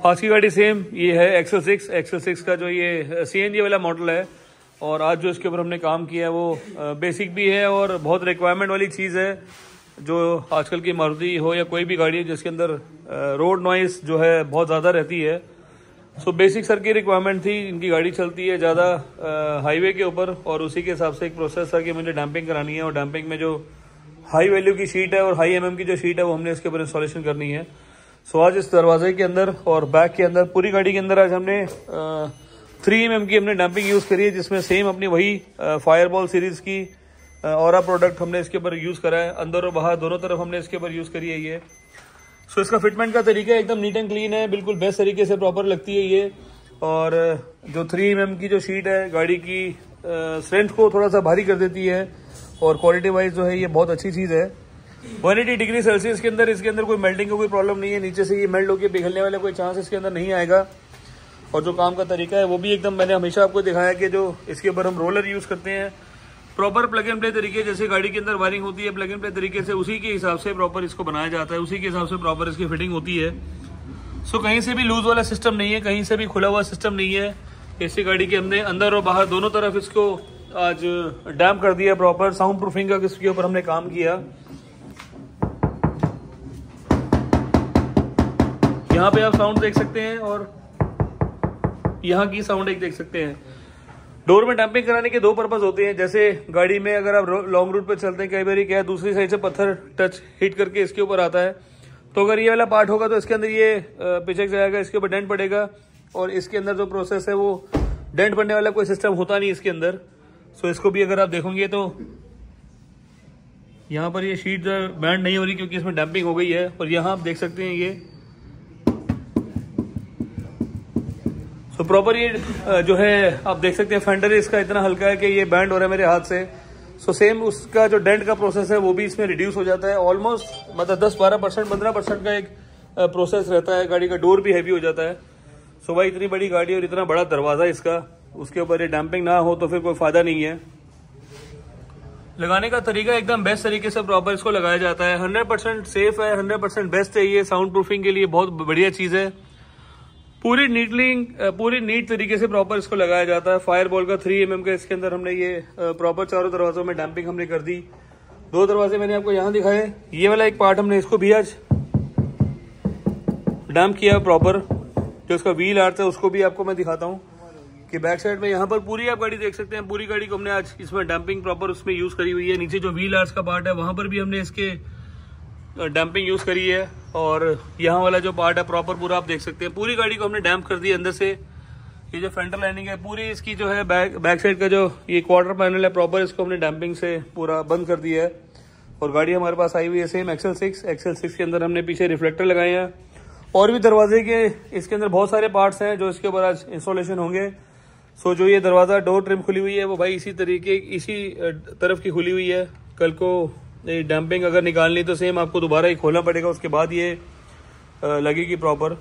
आज की गाड़ी सेम ये है एक्सेल 6 का जो ये CNG वाला मॉडल है। और आज जो इसके ऊपर हमने काम किया है वो बेसिक भी है और बहुत रिक्वायरमेंट वाली चीज़ है जो आजकल की मारुति हो या कोई भी गाड़ी है जिसके अंदर रोड नॉइस जो है बहुत ज़्यादा रहती है। सो बेसिक सर की रिक्वायरमेंट थी। इनकी गाड़ी चलती है ज़्यादा हाईवे के ऊपर और उसी के हिसाब से एक प्रोसेस था कि मुझे डैम्पिंग करानी है और डैम्पिंग में जो हाई वैल्यू की शीट है और हाई MM की जो शीट है वो हमने इसके ऊपर इंस्टॉलेशन करनी है। सो आज इस दरवाजे के अंदर और बैक के अंदर पूरी गाड़ी के अंदर आज हमने 3 mm की हमने डैम्पिंग यूज़ करी है, जिसमें सेम अपनी वही फायरबॉल सीरीज़ की औरा प्रोडक्ट हमने इसके ऊपर यूज़ करा है। अंदर और बाहर दोनों तरफ हमने इसके ऊपर यूज़ करी है ये। सो इसका फिटमेंट का तरीका एकदम नीट एंड क्लीन है, बिल्कुल बेस्ट तरीके से प्रॉपर लगती है ये। और जो 3 mm की जो शीट है गाड़ी की स्ट्रेंथ को थोड़ा सा भारी कर देती है और क्वालिटी वाइज जो है ये बहुत अच्छी चीज़ है। 180 डिग्री सेल्सियस के अंदर इसके अंदर कोई मेल्टिंग का कोई प्रॉब्लम नहीं है। नीचे से ये मेल्ट होकर पिघलने वाले कोई चांस इसके अंदर नहीं आएगा। और जो काम का तरीका है वो भी एकदम मैंने हमेशा आपको दिखाया कि जो इसके ऊपर हम रोलर यूज़ करते हैं प्रॉपर प्लग एंड प्ले तरीके, जैसे गाड़ी के अंदर वायरिंग होती है प्लग एंड प्ले तरीके से उसी के हिसाब से प्रॉपर इसको बनाया जाता है, उसी के हिसाब से प्रॉपर इसकी फिटिंग होती है। सो कहीं से भी लूज वाला सिस्टम नहीं है, कहीं से भी खुला हुआ सिस्टम नहीं है। ऐसी गाड़ी के हमने अंदर और बाहर दोनों तरफ इसको आज डैम्प कर दिया प्रॉपर। साउंड प्रूफिंग का इसके ऊपर हमने काम किया। यहाँ पे आप साउंड देख सकते हैं और यहाँ की साउंड एक देख सकते हैं। डोर में डैम्पिंग कराने के 2 पर्पज होते हैं। जैसे गाड़ी में अगर आप लॉन्ग रूट पे चलते हैं, कई बार क्या है दूसरी साइड से पत्थर टच हिट करके इसके ऊपर आता है, तो अगर ये वाला पार्ट होगा तो इसके अंदर ये पिचक जाएगा, इसके ऊपर डेंट पड़ेगा। और इसके अंदर जो प्रोसेस है वो डेंट पड़ने वाला कोई सिस्टम होता नहीं इसके अंदर। सो इसको भी अगर आप देखोगे तो यहाँ पर ये शीट बैंड नहीं हो रही क्योंकि इसमें डैम्पिंग हो गई है। और यहाँ आप देख सकते हैं ये तो प्रॉपर ये जो है आप देख सकते हैं फेंडर इसका इतना हल्का है कि ये बैंड हो रहा है मेरे हाथ से। सो सेम उसका जो डेंट का प्रोसेस है वो भी इसमें रिड्यूस हो जाता है ऑलमोस्ट, मतलब 10-12%, 15% का एक प्रोसेस रहता है। गाड़ी का डोर भी हैवी हो जाता है। सो भाई इतनी बड़ी गाड़ी और इतना बड़ा दरवाजा इसका, उसके ऊपर ये डैम्पिंग ना हो तो फिर कोई फायदा नहीं है। लगाने का तरीका एकदम बेस्ट तरीके से प्रॉपर इसको लगाया जाता है। 100% सेफ है, 100% बेस्ट है ये। साउंड प्रूफिंग के लिए बहुत बढ़िया चीज़ है। पूरी नीट तरीके से प्रॉपर इसको लगाया जाता है। फायरबॉल का 3 mm का इसके अंदर हमने ये प्रॉपर चारों दरवाजों में डैम्पिंग हमने कर दी। 2 दरवाजे मैंने आपको यहाँ दिखाए। ये वाला एक पार्ट हमने इसको भी आज डैम्प किया प्रॉपर। जो इसका व्हील आर्च है उसको भी आपको मैं दिखाता हूँ कि बैक साइड में यहाँ पर पूरी आप गाड़ी देख सकते हैं। पूरी गाड़ी को हमने आज इसमें डैम्पिंग प्रॉपर उसमें यूज़ करी हुई है। नीचे जो व्हील आर्च का पार्ट है वहाँ पर भी हमने इसके डैम्पिंग यूज़ करी है। और यहाँ वाला जो पार्ट है प्रॉपर पूरा आप देख सकते हैं। पूरी गाड़ी को हमने डैम्प कर दिया अंदर से। ये जो फ्रंटल लाइनिंग है पूरी इसकी जो है बैक साइड का जो ये क्वार्टर पैनल है प्रॉपर इसको हमने डैम्पिंग से पूरा बंद कर दिया है। और गाड़ी हमारे पास आई हुई है सेम एक्सेल 6 के अंदर हमने पीछे रिफ्लेक्टर लगाए हैं। और भी दरवाजे के इसके अंदर बहुत सारे पार्ट्स हैं जो इसके ऊपर आज इंस्टॉलेशन होंगे। सो जो ये दरवाज़ा डोर ट्रिम खुली हुई है वो भाई इसी तरफ की खुली हुई है। कल को ये डैम्पिंग अगर निकालनी तो सेम आपको दोबारा ही खोलना पड़ेगा, उसके बाद ये लगेगी प्रॉपर।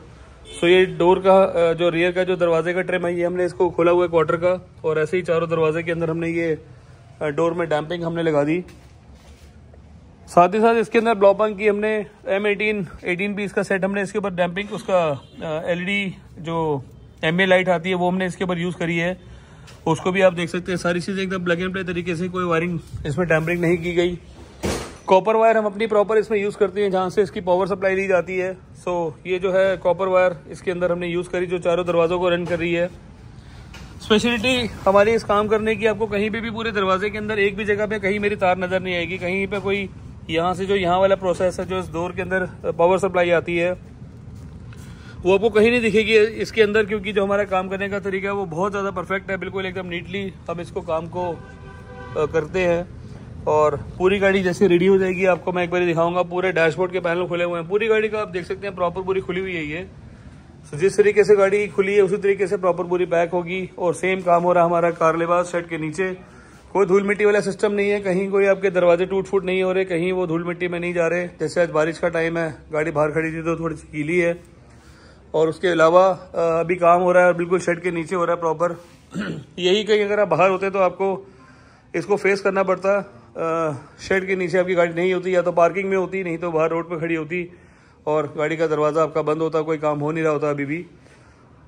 सो ये डोर का जो रियर का जो दरवाजे का ट्रिम है ये हमने इसको खोला हुआ है क्वार्टर का। और ऐसे ही चारों दरवाजे के अंदर हमने ये डोर में डैम्पिंग हमने लगा दी। साथ ही साथ इसके अंदर ब्लॉपंग की हमने M18 पीस का सेट हमने इसके ऊपर डैम्पिंग उसका LED जो MA लाइट आती है वो हमने इसके ऊपर यूज़ करी है। उसको भी आप देख सकते हैं। सारी चीज़ें एकदम प्लग एंड प्ले तरीके से, कोई वायरिंग इसमें टैम्परिंग नहीं की गई। कॉपर वायर हम अपनी प्रॉपर इसमें यूज़ करते हैं जहाँ से इसकी पावर सप्लाई ली जाती है। सो ये जो है कॉपर वायर इसके अंदर हमने यूज़ करी जो चारों दरवाज़ों को रन कर रही है। स्पेशलिटी हमारी इस काम करने की, आपको कहीं पे भी पूरे दरवाजे के अंदर एक भी जगह पे कहीं मेरी तार नज़र नहीं आएगी। कहीं पे कोई यहाँ से जो यहाँ वाला प्रोसेस है जो इस डोर के अंदर पावर सप्लाई आती है वो आपको कहीं नहीं दिखेगी इसके अंदर, क्योंकि जो हमारा काम करने का तरीका है वो बहुत ज़्यादा परफेक्ट है। बिल्कुल एकदम नीटली हम इसको काम को करते हैं। और पूरी गाड़ी जैसे रेडी हो जाएगी आपको मैं एक बार दिखाऊंगा। पूरे डैशबोर्ड के पैनल खुले हुए हैं। पूरी गाड़ी का आप देख सकते हैं प्रॉपर पूरी खुली हुई है ये। तो जिस तरीके से गाड़ी खुली है उसी तरीके से प्रॉपर पूरी पैक होगी। और सेम काम हो रहा है हमारा कार लिबास शेड के नीचे। कोई धूल मिट्टी वाला सिस्टम नहीं है, कहीं कोई आपके दरवाजे टूट फूट नहीं हो रहे, कहीं वो धूल मिट्टी में नहीं जा रहे। जैसे आज बारिश का टाइम है, गाड़ी बाहर खड़ी थी तो थोड़ी सी गीली है। और उसके अलावा अभी काम हो रहा है और बिल्कुल शेड के नीचे हो रहा है प्रॉपर। यही कहीं अगर आप बाहर होते तो आपको इसको फेस करना पड़ता। शेड के नीचे आपकी गाड़ी नहीं होती, या तो पार्किंग में होती, नहीं तो बाहर रोड पर खड़ी होती। और गाड़ी का दरवाज़ा आपका बंद होता, कोई काम हो नहीं रहा होता अभी भी।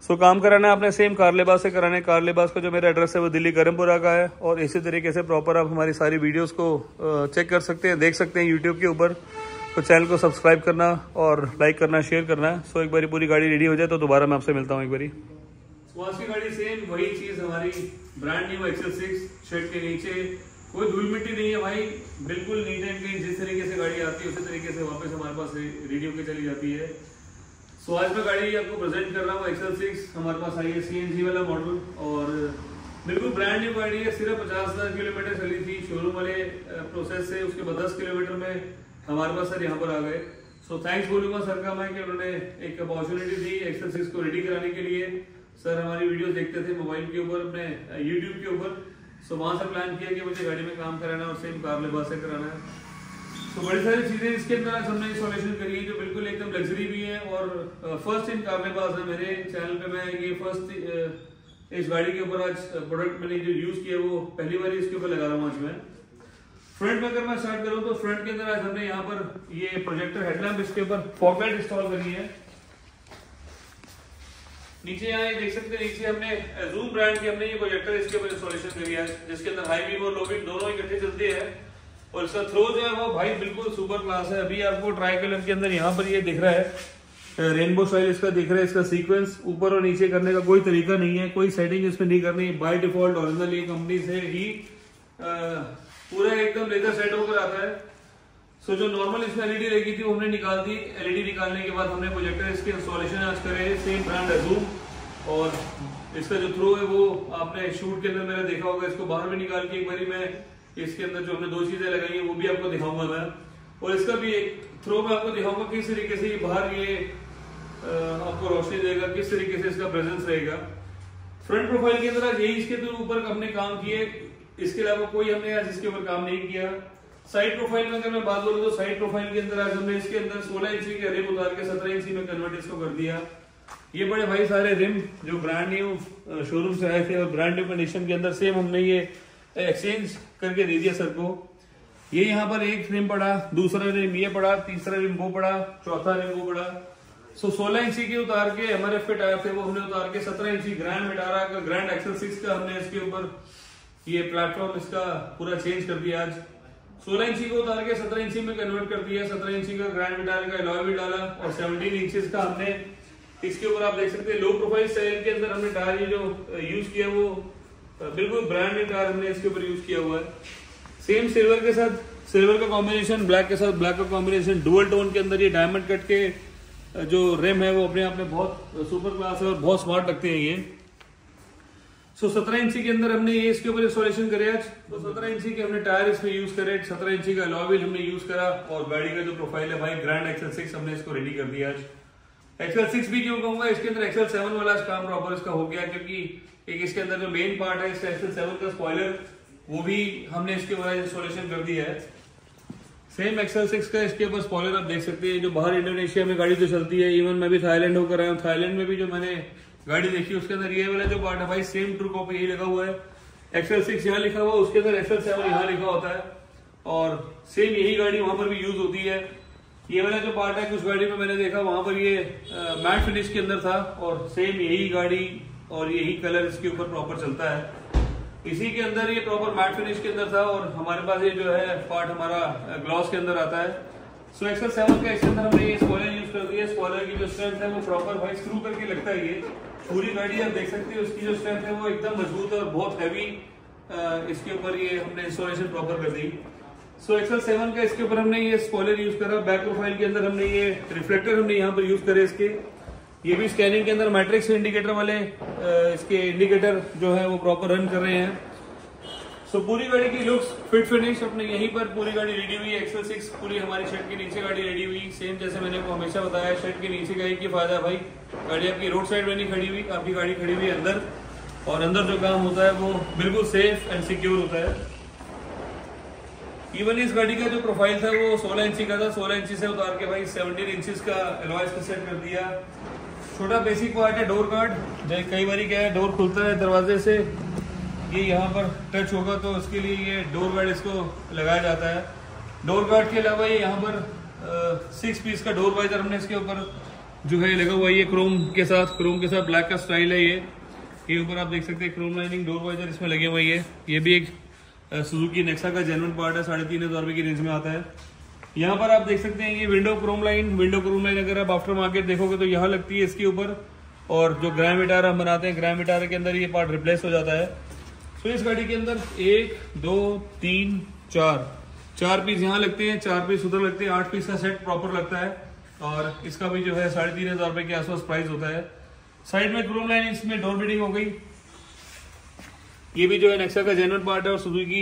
सो काम कराना है आपने सेम कार लिबास से कराना है। कार लिबास का जो मेरा एड्रेस है वो दिल्ली करमपुरा का है, और इसी तरीके से प्रॉपर आप हमारी सारी वीडियोस को चेक कर सकते हैं, देख सकते हैं यूट्यूब के ऊपर। तो चैनल को सब्सक्राइब करना और लाइक करना, शेयर करना है। सो एक बारी पूरी गाड़ी रेडी हो जाए तो दोबारा मैं आपसे मिलता हूँ एक बारी। आज की गाड़ी सेम वही चीज़ हमारी ब्रांड न्यू XL6, शेड के नीचे कोई धूल मिट्टी नहीं है भाई, बिल्कुल नीट एंड क्लीन। जिस तरीके से गाड़ी आती है उसी तरीके से वापस हमारे पास रेडी होकर चली जाती है। सो आज मैं गाड़ी आपको प्रेजेंट कर रहा हूँ XL6। हमारे पास आई है CNG वाला मॉडल और बिल्कुल ब्रांड न्यू गाड़ी है। सिर्फ 50,000 किलोमीटर चली थी शोरूम वाले प्रोसेस से, उसके बाद 10 किलोमीटर में हमारे पास सर यहाँ पर आ गए। सो थैंक्स बोलूँगा सर का मैं कि उन्होंने एक अपॉर्चुनिटी दी XL6 को रेडी कराने के लिए। सर हमारी वीडियो देखते थे मोबाइल के ऊपर, अपने यूट्यूब के ऊपर। सो वहाँ से प्लान किया कि मुझे गाड़ी में काम कराना और सेम कार लिबास से कराना है। तो बड़ी सारी चीजें इसके अंदर आज हमने इंस्टॉलेशन करी है जो बिल्कुल एकदम लग्जरी भी है और फर्स्ट इन कार लिबास है। मेरे चैनल पे मैं ये फर्स्ट इस गाड़ी के ऊपर आज प्रोडक्ट मैंने जो यूज किया वो पहली बार इसके ऊपर लगा रहा हूँ आज मैं। फ्रंट में अगर मैं स्टार्ट करूँ तो फ्रंट के अंदर आज हमने यहाँ पर ये प्रोजेक्टर हेडलैम्प इसके ऊपर फॉग लाइट इंस्टॉल करी है। नीचे यहाँ देख सकते हैं, नीचे हमने जूम ब्रांड की हमने ये प्रोजेक्टर इसके ऊपर इंस्टॉलेशन करी है, जिसके अंदर हाई बीम और लो बीम दोनों इकट्ठे चलते हैं। और इसका थ्रो जो है वो भाई बिल्कुल सुपर क्लास है। अभी आपको ट्राई कलर के अंदर यहाँ पर ये दिख रहा है, रेनबो स्टाइल इसका दिख रहा है। इसका सीक्वेंस ऊपर और नीचे करने का कोई तरीका नहीं है, कोई सेटिंग इसमें नहीं करनी। बाय डिफॉल्ट ओरिजिनल ये कंपनी से ही पूरा एकदम लेदर सेट होकर आता है। सो जो नॉर्मल इसमें एलईडी लगी थी वो हमने निकाल दी। एलईडी निकालने के बाद हमने प्रोजेक्टर इसके इंस्टॉलेशन आज करे, सेम ब्रांड जूम। और इसका जो थ्रो है वो आपने शूट के अंदर मैंने देखा होगा, इसको बाहर भी निकाल के एक बारी मैं इसके अंदर जो हमने दो चीजें लगाई है वो भी आपको दिखाऊंगा मैं। और इसका भी एक थ्रो मैं आपको दिखाऊंगा किस तरीके से बाहर ये आपको रोशनी देगा, किस तरीके से इसका प्रेजेंस रहेगा। फ्रंट प्रोफाइल के अंदर आज यही इसके तो ऊपर हमने काम किए, इसके अलावा कोई हमने आज इसके ऊपर काम नहीं किया। साइड प्रोफाइल में अगर मैं बात करूं तो साइड प्रोफाइल के अंदर आज हमने इसके अंदर 16 इंची के रिम उतार के 17 इंची में कन्वर्ट इसको कर दिया। ये बड़े भाई सारे रिम जो ब्रांड न्यू शोरूम से आए थे और ब्रांड न्यू कंडीशन के अंदर सेम हमने ये एक्सचेंज करके दे दिया सर को। ये यहाँ पर एक रिम पड़ा, दूसरा रिम ये पड़ा, तीसरा रिम वो पड़ा, चौथा रिम वो पड़ा। सो 16 इंची के उतार के MRF के टायर थे वो हमने उतार के 17 इंची ग्रैंड विटारा का, ग्रैंड XL6 का हमने इसके ऊपर ये प्लेटफॉर्म इसका पूरा चेंज कर दिया आज। 16 इंची को उतार के 17 इंची में कन्वर्ट कर दिया। 17 इंची का ग्रैंड विटारा का अलॉय भी डाला और 17 इंचेस का हमने इसके ऊपर आप देख सकते हैं लो प्रोफाइल स्टाइल के अंदर हमने टायर ये जो यूज किया वो बिल्कुल ब्रांड न्यू टायर हमने इसके ऊपर यूज किया हुआ है। सेम सिल्वर के साथ सिल्वर का कॉम्बिनेशन, ब्लैक के साथ ब्लैक का कॉम्बिनेशन, डुअल टोन के अंदर ये डायमंड कट के जो रिम है वो अपने आप में बहुत सुपर क्लास है और बहुत स्मार्ट लगते हैं ये। सो 17 इंची के अंदर हमने ये इसके ऊपर इंस्टॉलेशन करे आज। तो 17 इंची के हमने टायर इसमें यूज करे, 17 इंची का अलॉय व्हील हमने यूज करा और गाड़ी का जो प्रोफाइल है भाई ग्रैंड XL6 हमने इसको रेडी कर दिया आज। XL6 भी क्यों कहूंगा, इसके अंदर XL7 वाला काम प्रॉपर इसका हो गया, क्योंकि एक इसके अंदर जो मेन पार्ट है इसका XL7 का स्पॉइलर वो भी हमने इसके ऊपर इंस्टॉलेशन कर दिया है। सेम XL6 का इसके ऊपर स्पॉइलर आप देख सकते हैं। जो बाहर इंडोनेशिया में गाड़ी जो चलती है, इवन मैं भी थाईलैंड होकर आया हूँ, थाईलैंड में भी जो मैंने गाड़ी देखी उसके अंदर ये वाला जो पार्ट है भाई सेम ट्रू कॉपी यही लगा हुआ है। XL6 यहाँ लिखा हुआ, उसके अंदर XL7 यहाँ लिखा होता है और सेम यही गाड़ी वहां पर भी यूज होती है। ये वाला जो पार्ट है कुछ गाड़ी में मैंने देखा वहां पर ये मैट फिनिश के अंदर था और सेम यही गाड़ी और यही कलर इसके ऊपर प्रॉपर चलता है। इसी के अंदर ये प्रॉपर मैट फिनिश के अंदर था और हमारे पास ये जो है पार्ट हमारा ग्लॉस के अंदर आता है। सो XL7 का इसके अंदर हमने ये स्पॉइलर यूज कर दिया। स्पॉइलर की जो स्ट्रेंथ है वो प्रॉपर भाई स्क्रू करके लगता है। ये पूरी गाड़ी आप देख सकते हैं, उसकी जो स्ट्रेंथ है वो एकदम मजबूत और बहुत हैवी इसके ऊपर ये हमने इंस्टॉलेशन प्रॉपर कर दी। सो XL7 का इसके ऊपर हमने ये स्पॉइलर यूज करा। बैक प्रोफाइल के अंदर हमने ये रिफ्लेक्टर हमने यहाँ पर यूज करे इसके। ये भी स्कैनिंग के अंदर मैट्रिक्स इंडिकेटर वाले इसके इंडिकेटर जो है वो प्रॉपर रन कर रहे हैं। सो पूरी गाड़ी की लुक्स फिट फिनिश अपने यहीं पर पूरी गाड़ी रेडी हुई है। XL6 पूरी हमारी शेड के नीचे गाड़ी रेडी हुई। सेम जैसे मैंने आपको हमेशा बताया, शेड के नीचे का एक ही फायदा है भाई, गाड़ी आपकी रोड साइड में नहीं खड़ी हुई, आपकी गाड़ी खड़ी हुई है अंदर और अंदर जो काम होता है वो बिल्कुल सेफ एंड सिक्योर होता है। इवन इस गाड़ी का जो प्रोफाइल था वो 16 इंची का था। 16 इंची से उतार के भाई 17 इंचेस का अलॉय इसको सेट कर दिया। छोटा बेसिक पार्ट है डोर गार्ड। कई बार क्या है, डोर खुलता है दरवाजे से, ये यहाँ पर टच होगा तो उसके लिए ये डोर गार्ड इसको लगाया जाता है। डोर गार्ड के अलावा ये यहाँ पर 6 पीस का डोर वाइजर हमने इसके ऊपर जो है लगा हुआ है, ये क्रोम के साथ ब्लैक का स्टाइल है। ये ऊपर आप देख सकते हैं क्रोम लाइनिंग डोर वाइजर इसमें लगे हुए हैं। ये भी एक सुजुकी नेक्सा का जेन्युइन पार्ट है, 3,500 रुपये की रेंज में आता है। यहाँ पर आप देख सकते हैं ये विंडो क्रोम लाइन अगर आप आफ्टर मार्केट देखोगे तो यहाँ लगती है इसके ऊपर, और जो ग्रैम विटारा हम बनाते हैं ग्रैम विटारा के अंदर ये पार्ट रिप्लेस हो जाता है। तो इस गाड़ी के अंदर 1 2 3 4 पीस यहाँ लगते हैं, 4 पीस उधर लगते हैं, 8 पीस का सेट प्रॉपर लगता है। और इसका भी जो है 3,500 रुपये के आसपास प्राइस होता है। साइड में क्रोम लाइन इसमें डोर बिडिंग हो गई। ये भी जो है नेक्सा का जेन्युइन पार्ट है और सुजुकी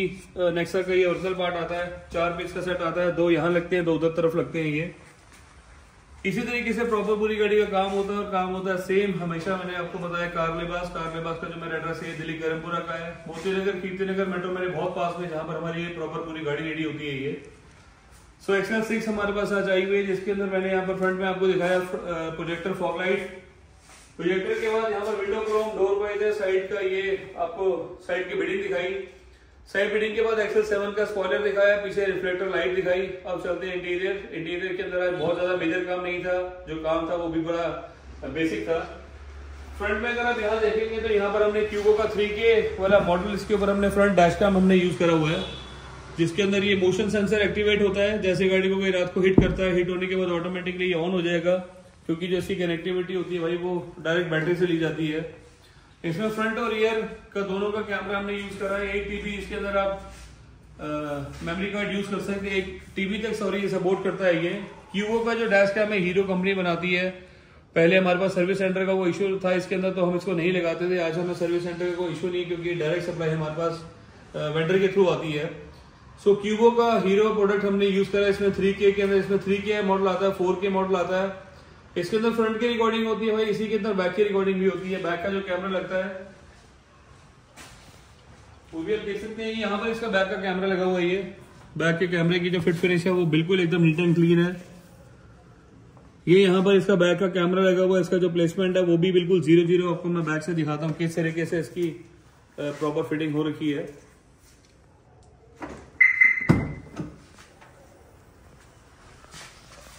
नेक्सा का ये ओरिजिनल पार्ट आता है। 4 पीस का सेट आता है, 2 यहाँ लगते हैं, 2 उधर तरफ लगते हैं। ये इसी तरीके से प्रॉपर पूरी गाड़ी का काम होता है और काम होता है सेम हमेशा। मैंने आपको बताया कार लिबास का जो मेरा एड्रेस है दिल्ली गरमपुरा का है, मोती नगर कीर्तिनगर मेट्रो मेरे बहुत पास में, जहां पर हमारी ये प्रॉपर पूरी गाड़ी रेडी होती है। ये सो एक्सेल 6 हमारे पास आज आई हुई है, जिसके अंदर मैंने यहाँ पर फ्रंट में आपको दिखाया प्रोजेक्टर फॉग लाइट। प्रोजेक्टर के बाद यहाँ पर window chrome door visor, side का ये आपको साइड की बिडिंग दिखाई। साइड बिडिंग के बाद एक्सेल 7 का स्पॉइलर दिखाया, पीछे रिफ्लेक्टर लाइट दिखाई। अब चलते हैं इंटीरियर के अंदर आज बहुत ज्यादा मेजर काम नहीं था, जो काम था वो भी बड़ा बेसिक था। फ्रंट में अगर आप यहाँ देखेंगे तो यहाँ पर हमने क्यूबो का 3K वाला मॉडल, इसके ऊपर हमने फ्रंट डैश कैम हमने यूज करा हुआ है, जिसके अंदर ये मोशन सेंसर एक्टिवेट होता है। जैसे गाड़ी को कोई रात को हिट करता है, हिट होने के बाद ऑटोमेटिकली ये ऑन हो जाएगा, क्योंकि जो इसकी कनेक्टिविटी होती है भाई वो डायरेक्ट बैटरी से ली जाती है। इसमें फ्रंट और रियर का दोनों का कैमरा हमने यूज करा है। 1 TB इसके अंदर आप मेमोरी कार्ड यूज कर सकते हैं, 1 TB तक ये सपोर्ट करता है। ये क्यूबो का जो डैश कैम है हीरो कंपनी बनाती है। पहले हमारे पास सर्विस सेंटर का वो इशू था इसके अंदर, तो हम इसको नहीं लगाते थे। आज हमें सर्विस सेंटर का कोई इशू नहीं, क्योंकि डायरेक्ट सप्लाई हमारे पास वेंडर के थ्रू आती है। सो क्यूबो का हीरो प्रोडक्ट हमने यूज करा। इसमें 3K के अंदर, इसमें 3K मॉडल आता है, 4K मॉडल आता है। इसके अंदर फ्रंट की रिकॉर्डिंग होती है भाई, इसी के अंदर बैक की रिकॉर्डिंग भी होती है। बैक का जो कैमरा लगता है वो भी आप देख सकते हैं। यहाँ पर इसका बैक का कैमरा लगा हुआ है। ये बैक के कैमरे की जो फिट फिनिश है वो बिल्कुल एकदम नीट एंड क्लीन है। ये यहाँ पर इसका बैक का कैमरा लगा हुआ है। इसका जो प्लेसमेंट है वो भी बिल्कुल 0-0 आपको मैं बैक से दिखाता हूँ किस तरीके से इसकी प्रॉपर फिटिंग हो रखी है।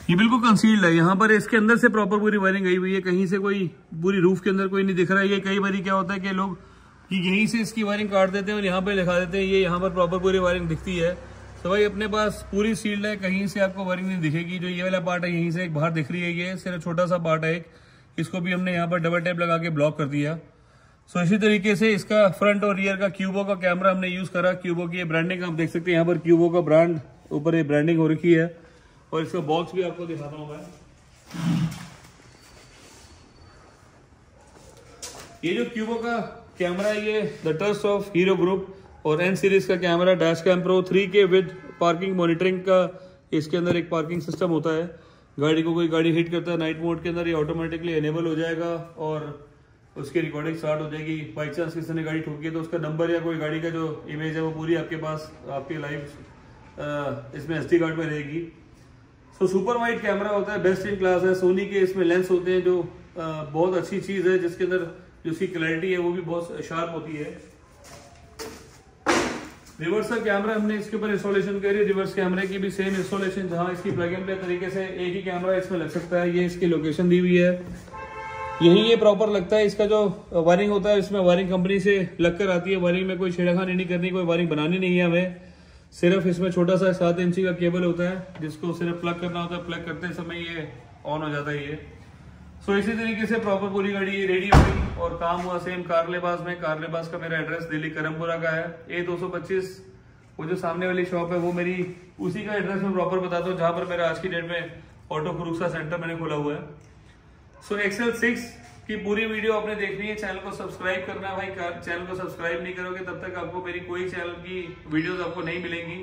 ये बिल्कुल कंसील्ड है। यहाँ पर इसके अंदर से प्रॉपर पूरी वायरिंग गई हुई है, कहीं से कोई पूरी रूफ के अंदर कोई नहीं दिख रहा है। ये कई बार क्या होता है कि लोग यहीं से इसकी वायरिंग काट देते हैं और यहाँ पे दिखा देते हैं। ये यहाँ पर प्रॉपर पूरी वायरिंग दिखती है। तो भाई अपने पास पूरी सील्ड है, कहीं से आपको वायरिंग नहीं दिखेगी। जो ये वाला पार्ट है यहीं से एक बाहर दिख रही है, ये सिर्फ छोटा सा पार्ट है एक, इसको भी हमने यहाँ पर डबल टेप लगा के ब्लॉक कर दिया। सो इसी तरीके से इसका फ्रंट और रियर का क्यूबो का कैमरा हमने यूज करा। क्यूबो की ब्रांडिंग आप देख सकते हैं, यहाँ पर क्यूबो का ब्रांड ऊपर ये ब्रांडिंग हो रखी है। और इसका बॉक्स भी आपको दिखाता हूं मैं। ये जो क्यूबो का कैमरा है ये the trust of Hero group और N सीरीज का camera dash cam pro 3K with parking monitoring का। इसके अंदर एक पार्किंग सिस्टम होता है। गाड़ी को कोई गाड़ी हिट करता है नाइट मोड के अंदर, ये ऑटोमेटिकली एनेबल हो जाएगा और उसकी रिकॉर्डिंग स्टार्ट हो जाएगी। बाई चांस किसी ने गाड़ी ठोकी है तो उसका नंबर या कोई गाड़ी का जो इमेज है वो पूरी आपके पास आपके लाइव इसमें SD कार्ड में रहेगी। तो सुपर वाइड कैमरा होता है, बेस्ट इन क्लास है। सोनी के इसमें लेंस होते हैं जो बहुत अच्छी चीज है, जिसके अंदर जो उसकी क्लैरिटी है वो भी बहुत शार्प होती है। रिवर्स का कैमरा हमने इसके ऊपर इंस्टॉलेशन करी। रिवर्स कैमरे की भी सेम इंस्टॉलेशन, जहां इसकी प्लग एंड प्ले तरीके से एक ही कैमरा इसमें लग सकता है। ये इसकी लोकेशन दी हुई है, यही ये प्रॉपर लगता है। इसका जो वायरिंग होता है इसमें वायरिंग कंपनी से लग कर आती है। वायरिंग में कोई छेड़खानी नहीं करनी, कोई वायरिंग बनानी नहीं है हमें। सिर्फ इसमें छोटा सा 7 इंची का केबल होता है, जिसको सिर्फ प्लग करना होता है। प्लग करते समय ये ऑन हो जाता है ये। सो इसी तरीके से प्रॉपर पूरी गाड़ी रेडी हो गई और काम हुआ सेम कार लिबास में। कार लिबास का मेरा एड्रेस दिल्ली करमपुरा का है, A225। वो जो सामने वाली शॉप है वो मेरी उसी का एड्रेस में प्रॉपर बताता हूँ, जहां पर मेरा आज की डेट में ऑटो क्रूज का सेंटर मैंने खोला हुआ है। सो एक्सेल 6 की पूरी वीडियो आपने देखनी है। चैनल को सब्सक्राइब करना है भाई। चैनल को सब्सक्राइब नहीं करोगे तब तक आपको मेरी कोई चैनल की वीडियोस आपको नहीं मिलेंगी।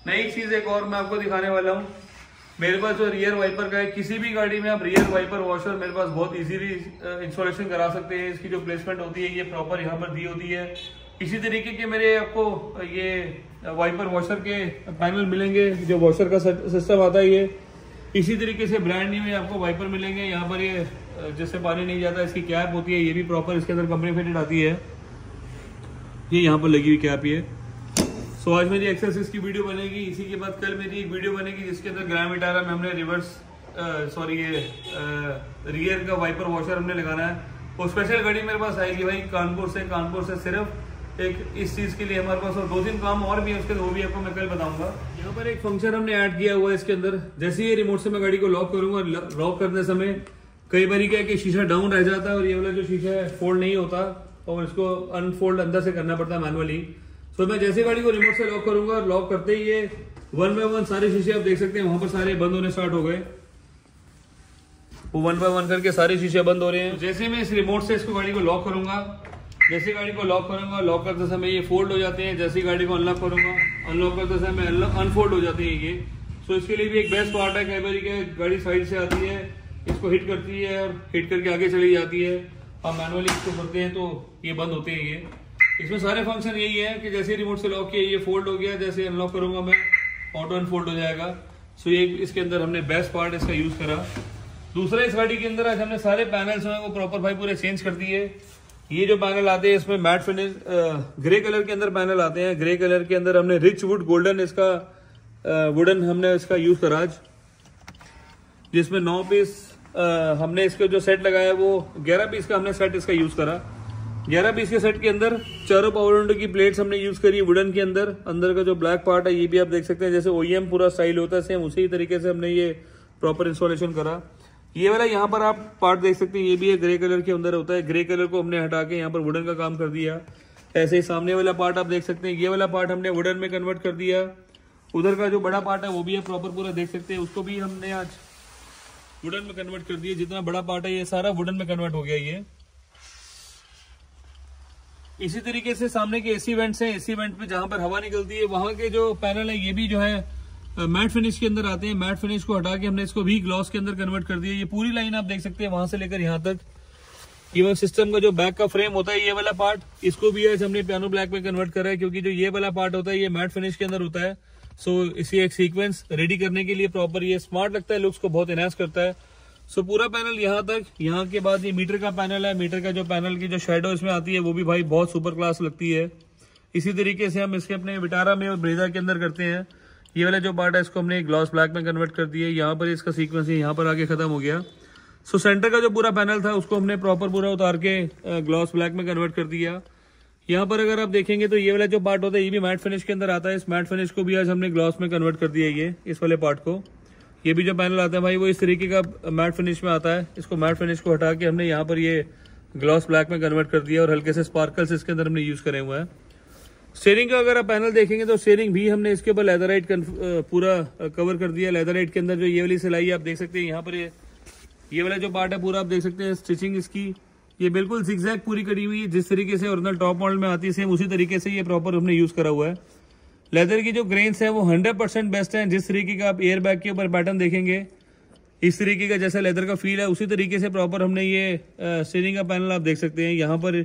नई चीज एक और मैं आपको दिखाने वाला हूँ। मेरे पास जो रियर वाइपर का है, किसी भी गाड़ी में आप रियर वाइपर वॉशर मेरे पास बहुत इजीली इंस्टॉलेशन करा सकते हैं। इसकी जो प्लेसमेंट होती है ये प्रॉपर यहाँ पर दी होती है। इसी तरीके के मेरे आपको ये वाइपर वॉशर के पैनल मिलेंगे, जो वॉशर का सिस्टम आता है ये इसी तरीके से ब्रांड न्यू में आपको वाइपर मिलेंगे। यहाँ पर ये जिससे पानी नहीं जाता, इसकी कैप होती है, ये भी प्रॉपर इसके अंदर कंपनी फिटेड आती है। ये यहाँ पर लगी हुई कैप ये। सो आज मेरी एक्सेसरीज की वीडियो बनेगी। इसी के बाद कल मेरी एक वीडियो बनेगी जिसके अंदर ग्रैंड विटारा में हमने रियर का वाइपर वॉशर हमने लगाना है। वो स्पेशल गाड़ी मेरे पास आएगी भाई कानपुर से सिर्फ एक इस चीज के लिए हमारे पास, और 2-3 काम और भी है उसके, वो भी आपको मैं कल बताऊंगा। यहाँ पर एक फंक्शन हमने ऐड किया हुआ है इसके अंदर। जैसे ही रिमोट से मैं गाड़ी को लॉक करूंगा, लॉक करने समय कई बार क्या है कि शीशा डाउन रह जाता है और ये वाला जो शीशा है फोल्ड नहीं होता और इसको अनफोल्ड अंदर से करना पड़ता है मैनुअली। तो मैं जैसे गाड़ी को रिमोट से लॉक करूंगा, लॉक करते ही ये 1 बाय 1 सारे शीशे आप देख सकते हैं वहां पर सारे बंद होने स्टार्ट हो गए। वो 1 बाय 1 करके सारे शीशे बंद हो रहे हैं। जैसे मैं इस रिमोट से इसको गाड़ी को लॉक करूंगा, जैसे गाड़ी को लॉक करूंगा, लॉक करते समय ये फोल्ड हो जाते हैं। जैसे गाड़ी को अनलॉक करूंगा, अनलॉक करते समय अनफोल्ड हो जाते हैं ये। तो इसके लिए भी एक बेस्ट पार्ट है। कई बार क्या गाड़ी साइड से आती है, इसको हिट करती है और हिट करके आगे चली जाती है। हम मैनुअली इसको करते हैं तो ये बंद होते हैं ये। इसमें सारे फंक्शन यही है कि जैसे रिमोट से लॉक किया ये फोल्ड हो गया, जैसे अनलॉक करूंगा मैं ऑटो अनफोल्ड हो जाएगा। सो ये इसके अंदर हमने बेस्ट पार्ट इसका यूज करा। दूसरा, इस गाड़ी के अंदर आज हमने सारे पैनल्स हैं वो प्रॉपर भाई पूरे चेंज कर दिए। ये जो पैनल आते हैं इसमें मैट फिनिश ग्रे कलर के अंदर पैनल आते हैं। ग्रे कलर के अंदर हमने रिच वुड गोल्डन इसका वुडन हमने इसका यूज करा आज, जिसमें 9 पीस हमने इसके जो सेट लगाया वो 11 पीस का हमने सेट इसका यूज करा। 11 पीस के सेट के अंदर चारों पावर विंडो की प्लेट्स हमने यूज करी वुडन के अंदर। अंदर का जो ब्लैक पार्ट है ये भी आप देख सकते हैं जैसे OEM पूरा स्टाइल होता है सेम उसी तरीके से हमने ये प्रॉपर इंस्टॉलेशन करा। ये वाला यहाँ पर आप पार्ट देख सकते हैं, ये भी ग्रे कलर के अंदर होता है। ग्रे कलर को हमने हटा के यहाँ पर वुडन का काम कर दिया। ऐसे ही सामने वाला पार्ट आप देख सकते हैं, ये वाला पार्ट हमने वुडन में कन्वर्ट कर दिया। उधर का जो बड़ा पार्ट है वो भी आप प्रॉपर पूरा देख सकते हैं, उसको भी हमने आज वुडन में कन्वर्ट कर दिया। जितना बड़ा पार्ट है ये सारा वुडन में कन्वर्ट हो गया ये। इसी तरीके से सामने के एसी वेंट्स हैं, एसी वेंट में जहां पर हवा निकलती है वहां के जो पैनल है ये भी जो है मैट फिनिश के अंदर आते हैं। मैट फिनिश को हटा के हमने इसको भी ग्लॉस के अंदर कन्वर्ट कर दिया। ये पूरी लाइन आप देख सकते हैं वहां से लेकर यहाँ तक। इवन सिस्टम का जो बैक का फ्रेम होता है ये वाला पार्ट, इसको भी आज हमने पियानो ब्लैक में कन्वर्ट करा है, क्योंकि जो ये वाला पार्ट होता है ये मैट फिनिश के अंदर होता है। सो इसी एक सीक्वेंस रेडी करने के लिए प्रॉपर ये स्मार्ट लगता है, लुक्स को बहुत एनहांस करता है। सो पूरा पैनल यहाँ तक। यहाँ के बाद ये मीटर का पैनल है। मीटर का जो पैनल की जो शेडो इसमें आती है वो भी भाई बहुत सुपर क्लास लगती है। इसी तरीके से हम इसके अपने विटारा में और ब्रेजा के अंदर करते हैं। ये वाला जो पार्ट है इसको हमने ग्लॉस ब्लैक में कन्वर्ट कर दिया। यहाँ पर इसका सीक्वेंस यहाँ पर आके खत्म हो गया। सो सेंटर का जो पूरा पैनल था उसको हमने प्रॉपर पूरा उतार के ग्लॉस ब्लैक में कन्वर्ट कर दिया। यहाँ पर अगर आप देखेंगे तो ये वाला जो पार्ट होता है ये भी मैट फिनिश के अंदर आता है। इस मैट फिनिश को भी आज हमने ग्लॉस में कन्वर्ट कर दिया ये इस वाले पार्ट को। ये भी जो पैनल आता है भाई वो इस तरीके का मैट फिनिश में आता है। इसको मैट फिनिश को हटा के हमने यहाँ पर ये ग्लॉस ब्लैक में कन्वर्ट कर दिया और हल्के से स्पार्कल्स इसके अंदर हमने यूज करे हुए हैं। स्टीयरिंग का अगर आप पैनल देखेंगे तो स्टीयरिंग भी हमने इसके ऊपर लेदराइट पूरा कवर कर दिया। लेदराइट के अंदर जो ये वाली सिलाई आप देख सकते हैं, यहाँ पर ये वाला जो पार्ट है पूरा आप देख सकते हैं स्टिचिंग इसकी ये बिल्कुल जिगजैग पूरी करी हुई है। जिस तरीके से ओरिजिनल टॉप मॉडल में आती है सेम उसी तरीके से ये प्रॉपर हमने यूज करा हुआ है। लेदर की जो ग्रेन्स है वो 100% बेस्ट है। जिस तरीके का आप एयर बैग के ऊपर पैटर्न देखेंगे इस तरीके का जैसा लेदर का फील है उसी तरीके से प्रॉपर हमने ये स्टीयरिंग का पैनल आप देख सकते हैं। यहाँ पर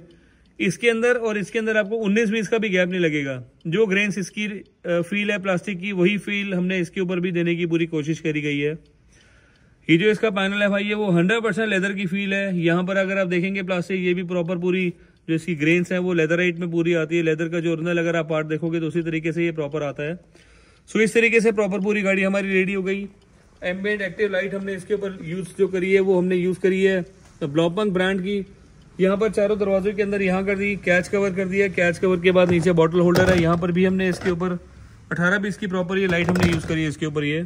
इसके अंदर और इसके अंदर आपको 19-20 का भी गैप नहीं लगेगा। जो ग्रेन्स इसकी फील है प्लास्टिक की वही फील हमने इसके ऊपर भी देने की पूरी कोशिश करी गई है। ये जो इसका पैनल है भाई ये वो 100% लेदर की फील है। यहाँ पर अगर आप देखेंगे प्लास्टिक ये भी प्रॉपर पूरी जो इसकी ग्रेन्स है वो लेदराइट में पूरी आती है। लेदर का जो ओरिजिनल अगर आप पार्ट देखोगे तो उसी तरीके से ये प्रॉपर आता है। सो इस तरीके से प्रॉपर पूरी गाड़ी हमारी रेडी हो गई। एम्बिएंट एक्टिव लाइट हमने इसके ऊपर यूज जो करी है वो हमने यूज करी है ब्लॉपंक ब्रांड की। यहाँ पर चारों दरवाजों के अंदर यहाँ कर दी, कैच कवर कर दिया। कैच कवर के बाद नीचे बॉटल होल्डर है। यहाँ पर भी हमने इसके ऊपर 18 पीस की प्रॉपर ये लाइट हमने यूज करी है इसके ऊपर। ये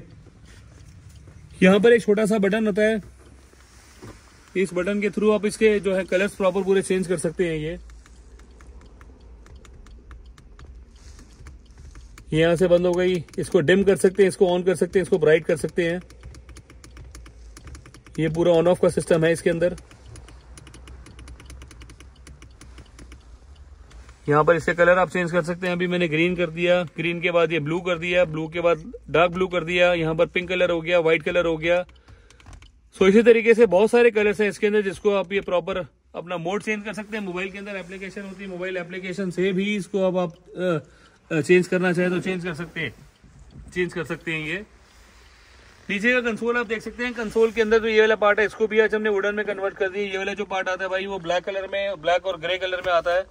यहाँ पर एक छोटा सा बटन होता है, इस बटन के थ्रू आप इसके जो है कलर्स प्रॉपर पूरे चेंज कर सकते हैं। ये यहां से बंद हो गई, इसको डिम कर सकते हैं, इसको ऑन कर सकते हैं, इसको ब्राइट कर सकते हैं। ये पूरा ऑन ऑफ का सिस्टम है इसके अंदर। यहाँ पर इसके कलर आप चेंज कर सकते हैं। अभी मैंने ग्रीन कर दिया, ग्रीन के बाद ये ब्लू कर दिया, ब्लू के बाद डार्क ब्लू कर दिया, यहाँ पर पिंक कलर हो गया, व्हाइट कलर हो गया। सो इसी तरीके से बहुत सारे कलर्स हैं इसके अंदर जिसको आप ये प्रॉपर अपना मोड चेंज कर सकते हैं। मोबाइल के अंदर एप्लीकेशन होती है, मोबाइल एप्लीकेशन से भी इसको अब आप चेंज करना चाहे तो चेंज कर सकते हैं। ये नीचे का कंसोल आप देख सकते हैं। कंसोल के अंदर जो ये वाला पार्ट है इसको भी आज हमने वुडन में कन्वर्ट कर दिया। ये वाला जो पार्ट आता है भाई वो ब्लैक कलर में, ब्लैक और ग्रे कलर में आता है।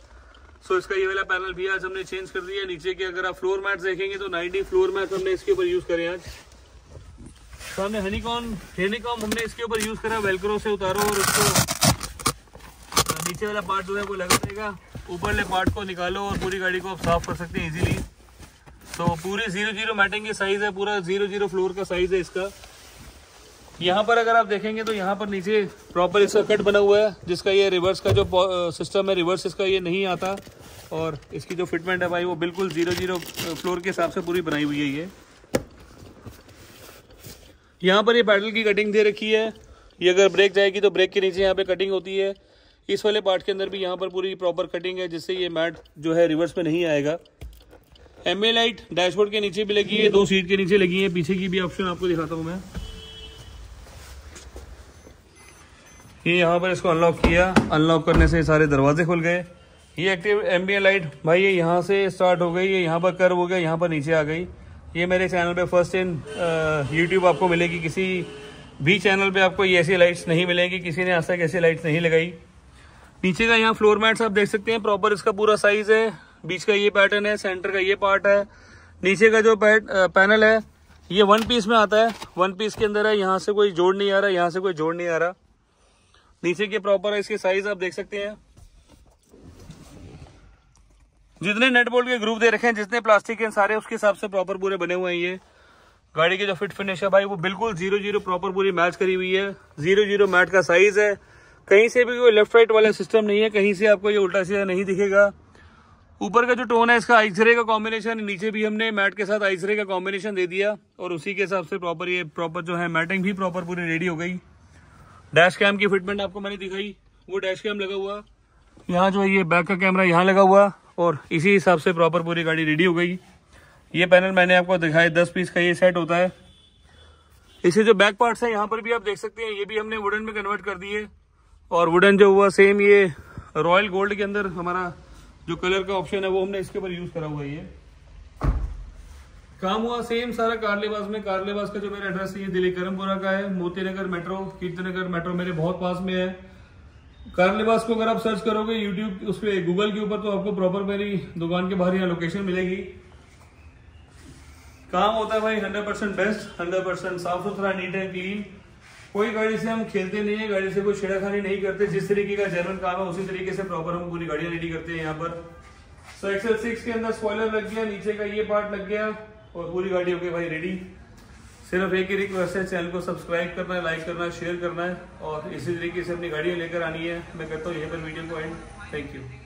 सो इसका ये वाला पैनल भी आज हमने चेंज कर दिया। नीचे के अगर आप फ्लोर मैट्स देखेंगे तो 90 फ्लोर मैट्स हमने इसके ऊपर यूज करे आज। तो हमने हनीकॉम हमने इसके ऊपर यूज करा। वेलक्रो से उतारो और उसको नीचे वाला पार्ट जो है वो लगा रहेगा, ऊपर वाले पार्ट को निकालो और पूरी गाड़ी को आप साफ कर सकते हैं इजीली। तो पूरी 00 मैटिंग की साइज है, पूरा 00 फ्लोर का साइज है इसका। यहाँ पर अगर आप देखेंगे तो यहाँ पर नीचे प्रॉपर इसका कट बना हुआ है, जिसका ये रिवर्स का जो सिस्टम है, रिवर्स इसका ये नहीं आता। और इसकी जो फिटमेंट है भाई वो बिल्कुल 00 फ्लोर के हिसाब से पूरी बनाई हुई है ये। यहाँ पर ये पैडल की कटिंग दे रखी है। ये अगर ब्रेक जाएगी तो ब्रेक के नीचे यहाँ पे कटिंग होती है। इस वाले पार्ट के अंदर भी यहाँ पर पूरी प्रॉपर कटिंग है, जिससे ये मैट जो है रिवर्स में नहीं आएगा। एम्बिएंट लाइट डैशबोर्ड के नीचे भी लगी है, 2 सीट के नीचे लगी है। पीछे की भी ऑप्शन आपको दिखाता हूँ मैं। ये यहाँ पर इसको अनलॉक किया, अनलॉक करने से सारे दरवाजे खुल गए। ये एक्टिव एम्बिएंट लाइट भाई ये यहाँ से स्टार्ट हो गई, ये यहाँ पर कर्व हो गया, यहाँ पर नीचे आ गई। ये मेरे चैनल पे फर्स्ट इन यूट्यूब आपको मिलेगी, किसी भी चैनल पे आपको ये ऐसी लाइट्स नहीं मिलेगी, किसी ने आज तक ऐसी लाइट्स नहीं लगाई। नीचे का यहाँ फ्लोर मैट्स आप देख सकते हैं, प्रॉपर इसका पूरा साइज है। बीच का ये पैटर्न है, सेंटर का ये पार्ट है। नीचे का जो पैनल है ये 1 पीस में आता है, 1 पीस के अंदर है। यहाँ से कोई जोड़ नहीं आ रहा, यहाँ से कोई जोड़ नहीं आ रहा। नीचे के प्रॉपर है, इसके साइज आप देख सकते हैं। जितने नट बोल्ट के ग्रुप दे रखे हैं, जितने प्लास्टिक के सारे उसके हिसाब से प्रॉपर पूरे बने हुए हैं। ये गाड़ी की जो फिट फिनिश है भाई वो बिल्कुल 00 प्रॉपर पूरी मैच करी हुई है। 00 मैट का साइज है। कहीं से भी कोई लेफ्ट राइट वाला सिस्टम नहीं है, कहीं से आपको ये उल्टा सीधा नहीं दिखेगा। ऊपर का जो टोन है इसका आइसरे का कॉम्बिनेशन, नीचे भी हमने मैट के साथ आइसरे का कॉम्बिनेशन दे दिया और उसी के हिसाब से प्रॉपर ये प्रॉपर जो है मैटिंग भी प्रॉपर पूरी रेडी हो गई। डैश कैम की फिटमेंट आपको मैंने दिखाई, वो डैश कैम लगा हुआ। यहाँ जो है ये बैक का कैमरा यहाँ लगा हुआ और इसी हिसाब से प्रॉपर पूरी गाड़ी रेडी हो गई। ये पैनल मैंने आपको दिखाया, 10 पीस का ये सेट होता है। इसे जो बैक पार्ट्स है यहाँ पर भी आप देख सकते हैं, ये भी हमने वुडन में कन्वर्ट कर दिए। और वुडन जो हुआ सेम ये रॉयल गोल्ड के अंदर हमारा जो कलर का ऑप्शन है वो हमने इसके ऊपर यूज करा हुआ है। ये काम हुआ सेम सारा कारलेबाज में। कारलेबाज का जो मेरा एड्रेस है ये दिल्ली करमपुरा का है, मोती नगर मेट्रो, कीर्तनगर मेट्रो मेरे बहुत पास में है। कारलेबाज को अगर आप सर्च करोगे यूट्यूब उस पर गूगल के ऊपर तो आपको प्रॉपर मेरी दुकान के बाहर यहाँ लोकेशन मिलेगी। काम होता है भाई 100% बेस्ट, 100% साफ सुथरा, नीट एंड क्लीन। कोई गाड़ी से हम खेलते नहीं है, गाड़ी से कोई छेड़खानी नहीं करते। जिस तरीके का जेन्युइन काम है उसी तरीके से प्रॉपर हम पूरी गाड़ियां रेडी करते हैं यहाँ पर। सो एक्सेल 6 के अंदर स्पॉइलर लग गया, नीचे का ये पार्ट लग गया और पूरी गाड़ी हो गई भाई रेडी। सिर्फ एक ही रिक्वेस्ट है, चैनल को सब्सक्राइब करना है, लाइक करना है, शेयर करना है और इसी तरीके से अपनी गाड़ियां लेकर आनी है। मैं करता हूँ यहीं पर वीडियो को एंड। Thank you.